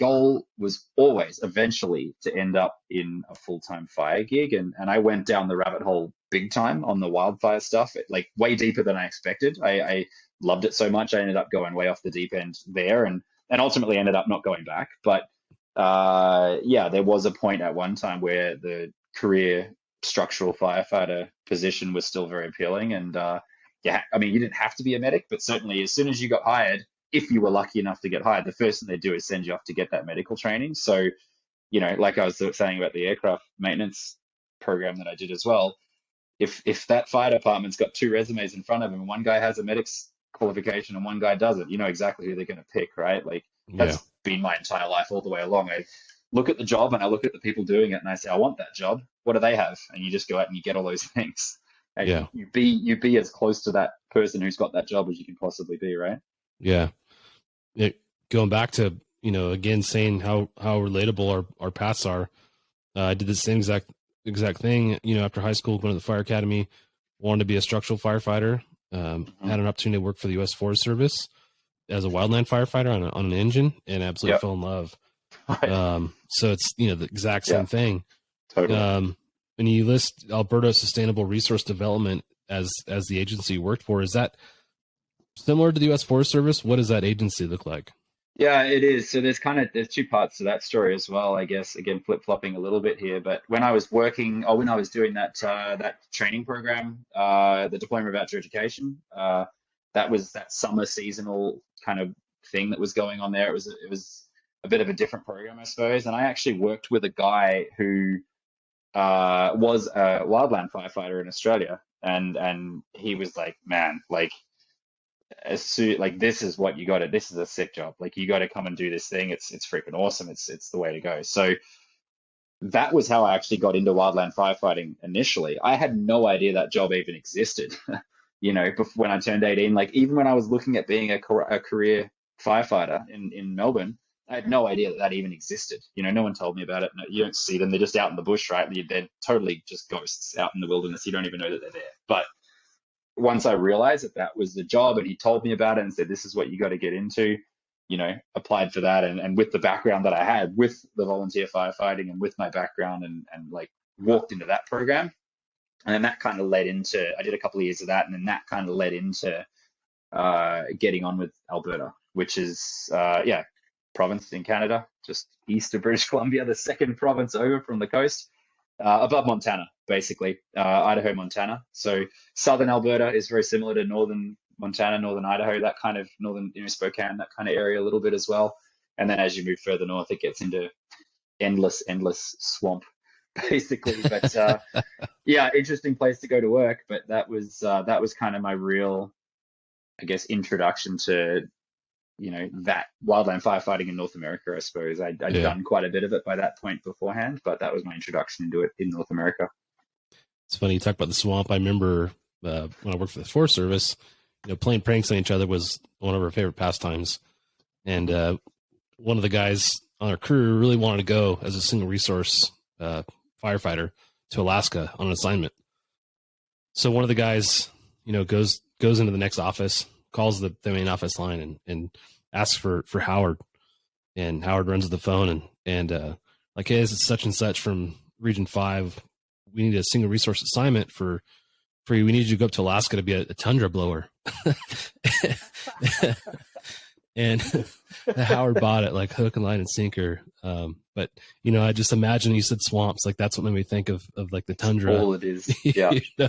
goal was always eventually to end up in a full-time fire gig. And I went down the rabbit hole big time on the wildfire stuff, like way deeper than I expected. I loved it so much. I ended up going way off the deep end there and ultimately ended up not going back. But yeah, there was a point at one time where the career structural firefighter position was still very appealing. And yeah, I mean, you didn't have to be a medic, but certainly as soon as you got hired, if you were lucky enough to get hired, the first thing they do is send you off to get that medical training. So, you know, like I was saying about the aircraft maintenance program that I did as well, if that fire department's got two resumes in front of them, one guy has a medic's qualification and one guy doesn't, you know exactly who they're going to pick, right? Like that's been my entire life all the way along. I look at the job and I look at the people doing it and I say, I want that job. What do they have? And you just go out and you get all those things. And you be as close to that person who's got that job as you can possibly be, right? Yeah. Going back to, you know, again, saying how relatable our paths are. I did the same exact thing, you know, after high school, going to the fire academy, wanted to be a structural firefighter. Had an opportunity to work for the U.S. Forest Service as a wildland firefighter on an engine, and absolutely fell in love. So it's, you know, the exact same thing. Totally. And you list Alberta Sustainable Resource Development as the agency you worked for. Is that similar to the U.S. Forest Service? What does that agency look like? Yeah, it is. So there's two parts to that story as well, I guess. Again, flip-flopping a little bit here, but when I was doing that training program, the Diploma of Outdoor Education, that was that summer seasonal kind of thing that was going on there. It was a bit of a different program, I suppose. And I actually worked with a guy who was a wildland firefighter in Australia, and he was like, man, like, this is what you got to, this is a sick job. Like, you got to come and do this thing. It's freaking awesome. It's the way to go. So that was how I actually got into wildland firefighting initially. I had no idea that job even existed. You know, when I turned 18, like even when I was looking at being a career firefighter in Melbourne, I had no idea that even existed. You know, no one told me about it. No, you don't see them. They're just out in the bush, right? They're totally just ghosts out in the wilderness. You don't even know that they're there. But once I realized that was the job and he told me about it and said, this is what you got to get into, you know, applied for that. And with the background that I had with the volunteer firefighting and with my background and like walked into that program. And then that kind of led into, I did a couple of years of that. And then that kind of led into getting on with Alberta, which is, province in Canada, just east of British Columbia, the second province over from the coast. Above Montana, basically, Idaho, Montana. So southern Alberta is very similar to northern Montana, northern Idaho, that kind of northern, you know, Spokane, that kind of area a little bit as well. And then as you move further north, it gets into endless swamp, basically. But yeah, interesting place to go to work. But that was kind of my real, I guess, introduction to, you know, that wildland firefighting in North America, I suppose. I'd done quite a bit of it by that point beforehand, but that was my introduction into it in North America. It's funny you talk about the swamp. I remember when I worked for the Forest Service, you know, playing pranks on each other was one of our favorite pastimes. And one of the guys on our crew really wanted to go as a single resource firefighter to Alaska on an assignment. So one of the guys, you know, goes into the next office, calls the main office line and asks for Howard, and Howard runs to the phone and like, hey, this is such and such from Region 5. We need a single resource assignment for you. We need you to go up to Alaska to be a tundra blower. And Howard bought it like hook and line and sinker. But you know, I just imagine you said swamps, like that's what made me think of like the tundra. All it is. Yeah. You know?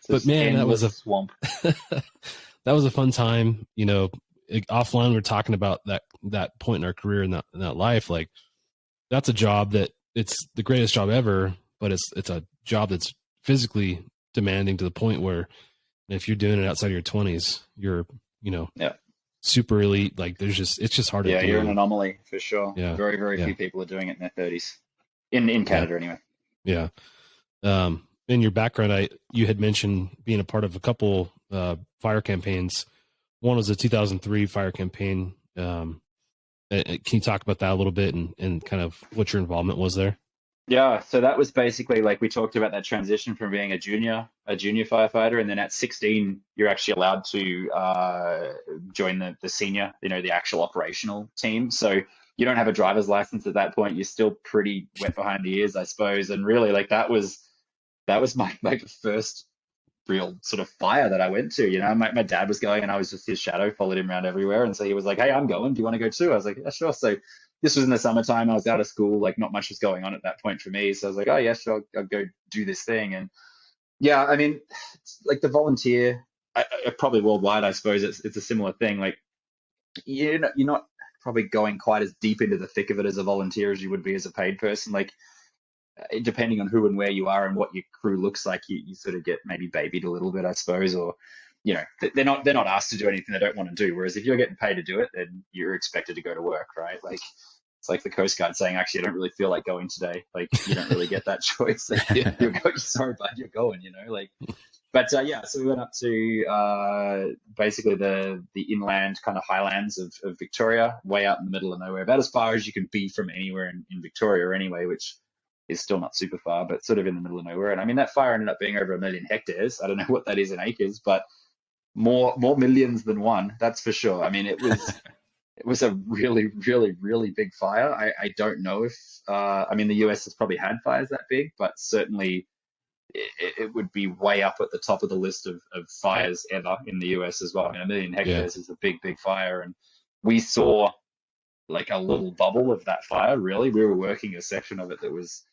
But man, that was a swamp. That was a fun time. You know, offline, we're talking about that point in our career in that life. Like, that's a job that it's the greatest job ever, but it's a job that's physically demanding to the point where if you're doing it outside of your 20s, you're, you know, super elite. Like it's just hard to do. Yeah, you're an anomaly for sure. Yeah. Very, very few people are doing it in their 30s in Canada anyway. Yeah. In your background, you had mentioned being a part of a couple fire campaigns. One was a 2003 fire campaign. Can you talk about that a little bit and kind of what your involvement was there? Yeah, so that was basically like we talked about that transition from being a junior firefighter, and then at 16 you're actually allowed to join the senior, you know, the actual operational team. So you don't have a driver's license at that point. You're still pretty wet behind the ears, I suppose. And really, like that was my like first real sort of fire that I went to. My dad was going, and I was just his shadow, followed him around everywhere. And so he was like, "Hey, I'm going. Do you want to go too?" I was like, "Yeah, sure." So this was in the summertime. I was out of school. Like not much was going on at that point for me. So I was like, "Oh yeah, sure. I'll go do this thing." And yeah, I mean, it's like the volunteer, probably worldwide, I suppose it's a similar thing. Like you're not probably going quite as deep into the thick of it as a volunteer as you would be as a paid person. Like depending on who and where you are and what your crew looks like, you sort of get maybe babied a little bit, I suppose, or they're not asked to do anything they don't want to do. Whereas if you're getting paid to do it, then you're expected to go to work, right? Like it's like the Coast Guard saying, actually, I don't really feel like going today. Like you don't really get that choice. Like, you're going, sorry, bud, you're going. Like. But yeah, so we went up to basically the inland kind of highlands of Victoria, way out in the middle of nowhere, about as far as you can be from anywhere in Victoria anyway, which is still not super far, but sort of in the middle of nowhere. And I mean, that fire ended up being over 1 million hectares. I don't know what that is in acres, but more millions than one, that's for sure. I mean, it was a really, really, really big fire. I don't know if I mean, the US has probably had fires that big, but certainly it would be way up at the top of the list of fires ever in the US as well. I mean, 1 million hectares is a big, big fire. And we saw like a little bubble of that fire, really. We were working a section of it that was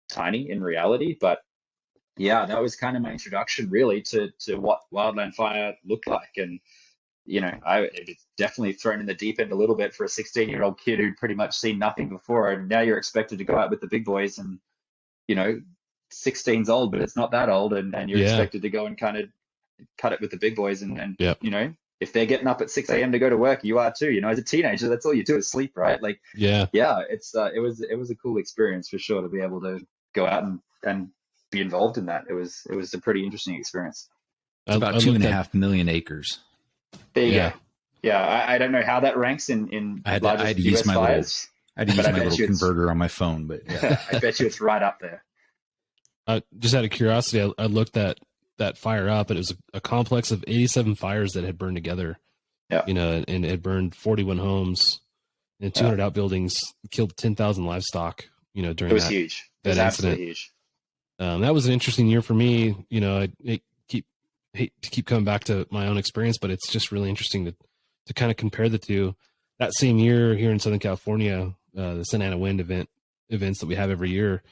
tiny in reality. But yeah, that was kind of my introduction really to what wildland fire looked like. And, it's definitely thrown in the deep end a little bit for a 16-year-old kid who'd pretty much seen nothing before. And now you're expected to go out with the big boys and, 16's old, but it's not that old, and you're expected to go and kind of cut it with the big boys, and if they're getting up at 6 a.m. to go to work, you are too. As a teenager, that's all you do is sleep, right? Like it's it was a cool experience for sure to be able to go out and be involved in that. It was a pretty interesting experience. It's about 2.5 million acres. There you go. Yeah, I don't know how that ranks in I had largest to US use my fires. I had to use my little converter on my phone, but yeah. I bet you it's right up there. Just out of curiosity, I looked that fire up, and it was a complex of 87 fires that had burned together. Yeah. And it burned 41 homes and 200 outbuildings, killed 10,000 livestock. During it was huge. It was absolutely huge. That was an interesting year for me. I hate to keep coming back to my own experience, but it's just really interesting to kind of compare the two. That same year here in Southern California, the Santa Ana Wind events that we have every year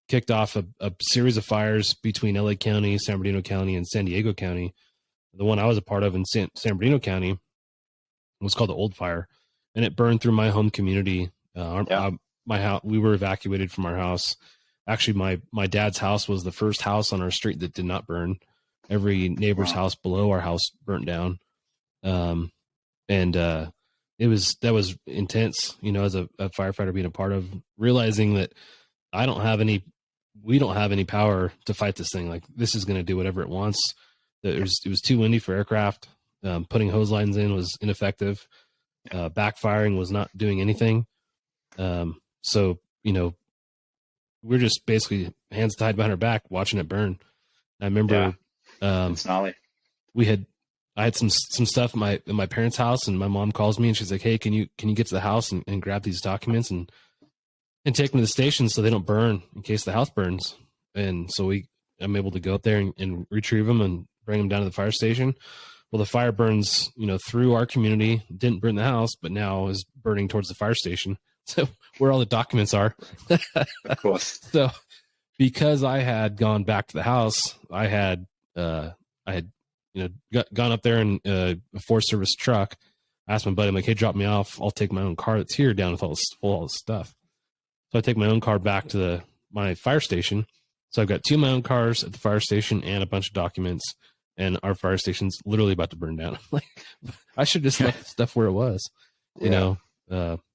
kicked off a series of fires between LA County, San Bernardino County, and San Diego County. The one I was a part of in San Bernardino County was called the Old Fire, and it burned through my home community. My house, we were evacuated from our house. Actually, my dad's house was the first house on our street that did not burn. Every neighbor's house below our house burnt down. That was intense, as a firefighter being a part of, realizing that we don't have any power to fight this thing. Like, this is going to do whatever it wants. It was too windy for aircraft. Putting hose lines in was ineffective. Backfiring was not doing anything. So, we're just basically hands tied behind our back watching it burn. I remember, it's gnarly. I had some stuff in my parents' house, and my mom calls me and she's like, "Hey, can you get to the house and grab these documents and take them to the station so they don't burn in case the house burns?" And so I'm able to go up there and retrieve them and bring them down to the fire station. Well, the fire burns, through our community, didn't burn the house, but now is burning towards the fire station. So where all the documents are. Of course. So because I had gone back to the house, I had gone up there in a Forest Service truck. I asked my buddy, I'm like, "Hey, drop me off. I'll take my own car that's here down with all this stuff." So I take my own car back to my fire station. So I've got two of my own cars at the fire station and a bunch of documents, and our fire station's literally about to burn down. Like, I should just left the stuff where it was,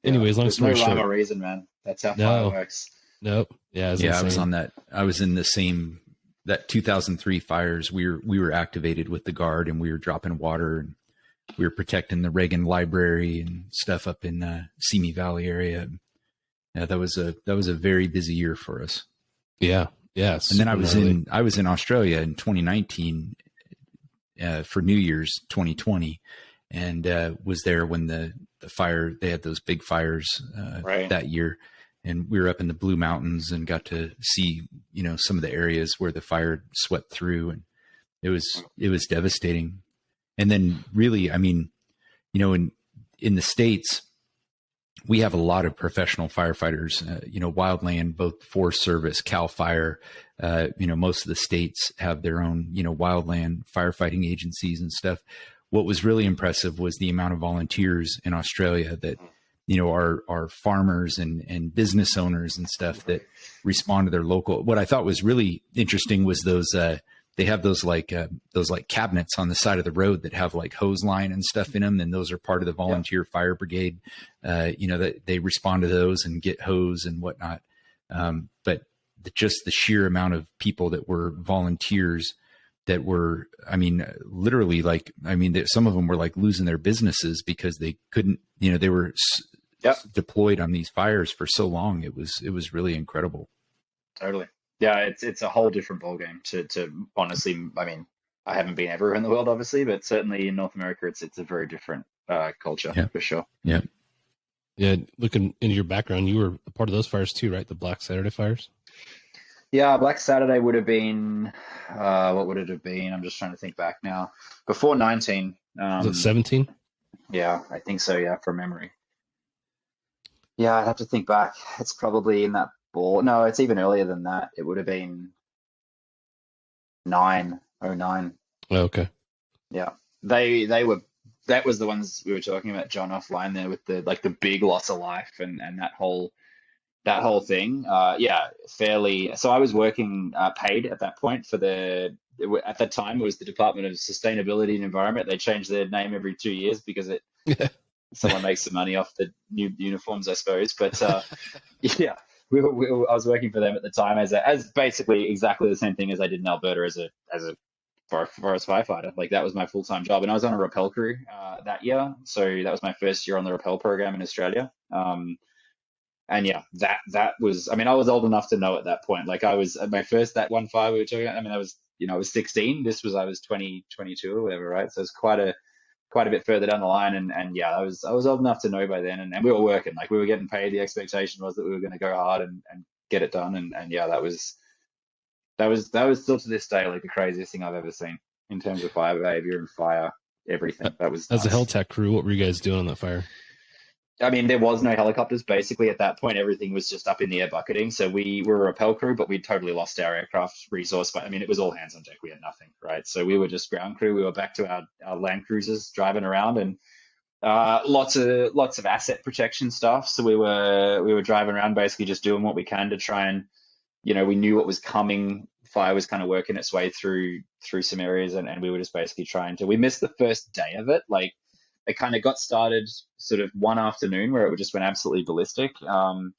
Anyways, long story short. No rhyme or reason, man. That's how fire works. Nope. Yeah. Insane. I was on that. I was in the same, that 2003 fires. We were activated with the Guard, and we were dropping water, and we were protecting the Reagan Library and stuff up in Simi Valley area. Yeah, that was a very busy year for us. Yeah. Yes. And then I was in Australia in 2019 for New Year's 2020, and was there when the the fire. They had those big fires Right. that year, and we were up in the Blue Mountains and got to see, some of the areas where the fire swept through, and it was devastating. And then really, I mean, in the States, we have a lot of professional firefighters, wildland, both Forest Service, Cal Fire, most of the states have their own, wildland firefighting agencies and stuff. What was really impressive was the amount of volunteers in Australia that, are farmers and business owners and stuff that respond to their local. What I thought was really interesting was those, they have those cabinets on the side of the road that have like hose line and stuff in them. And those are part of the volunteer fire brigade. That they respond to those and get hose and whatnot. But just the sheer amount of people that were volunteers that were, literally some of them were like losing their businesses because they couldn't, they were deployed on these fires for so long. It was really incredible. Totally. Yeah, it's a whole different ballgame to honestly. I mean, I haven't been everywhere in the world, obviously, but certainly in North America, it's a very different culture for sure. Yeah. Yeah. Looking into your background, you were a part of those fires too, right? The Black Saturday fires. Yeah, Black Saturday would have been, what would it have been? I'm just trying to think back now. Before 19. Was it 17? Yeah, I think so. Yeah, from memory. Yeah, I'd have to think back. It's probably in that ball. No, it's even earlier than that. It would have been 09. Oh, okay. Yeah, they were. That was the ones we were talking about, John, offline there with the big loss of life and that whole thing. Yeah, fairly. So I was working paid at that point for at that time it was the Department of Sustainability and Environment. They changed their name every 2 years because someone makes some money off the new uniforms, I suppose. But yeah, I was working for them at the time as basically exactly the same thing as I did in Alberta as a forest firefighter. Like that was my full-time job, and I was on a rappel crew that year. So that was my first year on the rappel program in Australia. And yeah, that was, I mean, I was old enough to know at that point. Like I was at my first, that one fire we were talking about, I mean, I was 16. I was 20, 22 or whatever, right? So it's quite a bit further down the line. And yeah, I was old enough to know by then, and we were working, like we were getting paid. The expectation was that we were going to go hard and get it done. And yeah, that was still to this day, like the craziest thing I've ever seen in terms of fire behavior and fire, everything. That was as a Helltech crew. What were you guys doing on that fire? I mean, there was no helicopters. Basically, at that point, everything was just up in the air bucketing. So we were a rappel crew, but we'd totally lost our aircraft resource. But I mean, it was all hands on deck. We had nothing, right? So we were just ground crew. We were back to our Land Cruisers driving around, and lots of asset protection stuff. So we were driving around, basically just doing what we can to try and, we knew what was coming. Fire was kind of working its way through some areas, and we were just basically trying to. We missed the first day of it, like. It kind of got started sort of one afternoon where it just went absolutely ballistic. And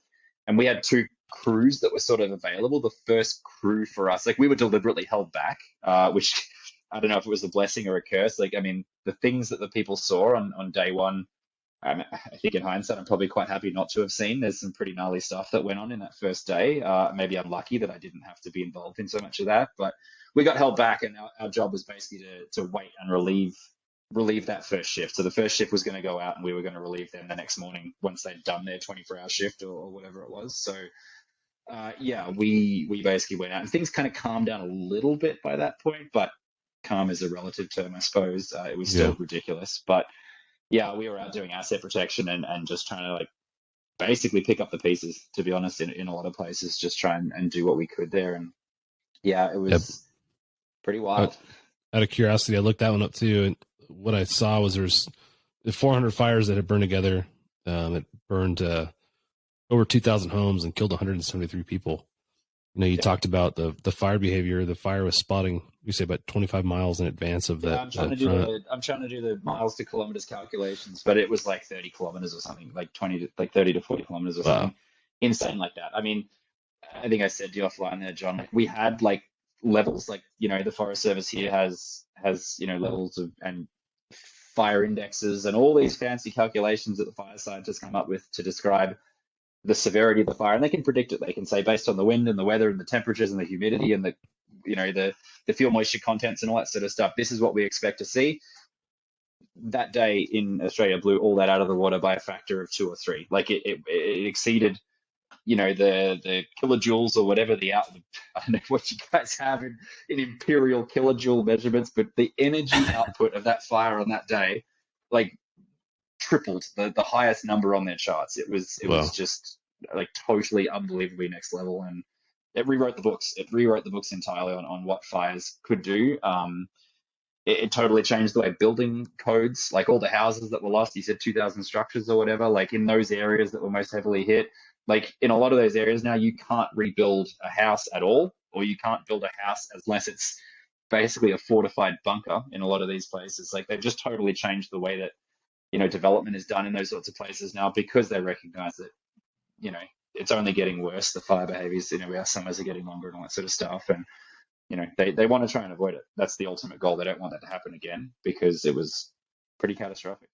we had two crews that were sort of available. The first crew for us, like we were deliberately held back, which I don't know if it was a blessing or a curse. Like, I mean, the things that the people saw on day one, I think in hindsight, I'm probably quite happy not to have seen. There's some pretty gnarly stuff that went on in that first day. Maybe I'm lucky that I didn't have to be involved in so much of that, but we got held back, and our job was basically to wait and relieve that first shift. So the first shift was going to go out, and we were going to relieve them the next morning once they'd done their 24-hour shift or whatever it was. So yeah, we basically went out, and things kind of calmed down a little bit by that point, but calm is a relative term, I suppose. It was still ridiculous, but yeah, we were out doing asset protection and just trying to like basically pick up the pieces, to be honest, in a lot of places, just try and do what we could there. And yeah, it was pretty wild. Out of curiosity, I looked that one up too, and what I saw was there's 400 fires that had burned together. It burned over 2,000 homes and killed 173 people. You talked about the fire behavior. The fire was spotting, you say, about 25 miles in advance of that. I'm trying to do the miles to kilometers calculations, but it was like 30 kilometers or something, like 30 to 40 kilometers or something. Insane like that. I mean, I think I said to you offline there, John, like we had like levels, like, the Forest Service here has levels of and fire indexes and all these fancy calculations that the fire scientists come up with to describe the severity of the fire, and they can predict it. They can say, based on the wind and the weather and the temperatures and the humidity and the fuel moisture contents and all that sort of stuff, this is what we expect to see. that day in Australia blew all that out of the water by a factor of 2 or 3. Like it exceeded, the kilojoules or whatever I don't know what you guys have in imperial kilojoule measurements, but the energy output of that fire on that day, like tripled the highest number on their charts. It was Wow. just like totally unbelievably next level, and it rewrote the books. It rewrote the books entirely on what fires could do. It totally changed the way building codes, like all the houses that were lost. You said 2,000 structures or whatever, like in those areas that were most heavily hit. Like in a lot of those areas now, you can't rebuild a house at all, or you can't build a house unless it's basically a fortified bunker in a lot of these places. Like they've just totally changed the way that, development is done in those sorts of places now, because they recognize that, it's only getting worse. The fire behaviors, our summers are getting longer and all that sort of stuff. And, they want to try and avoid it. That's the ultimate goal. They don't want that to happen again, because it was pretty catastrophic.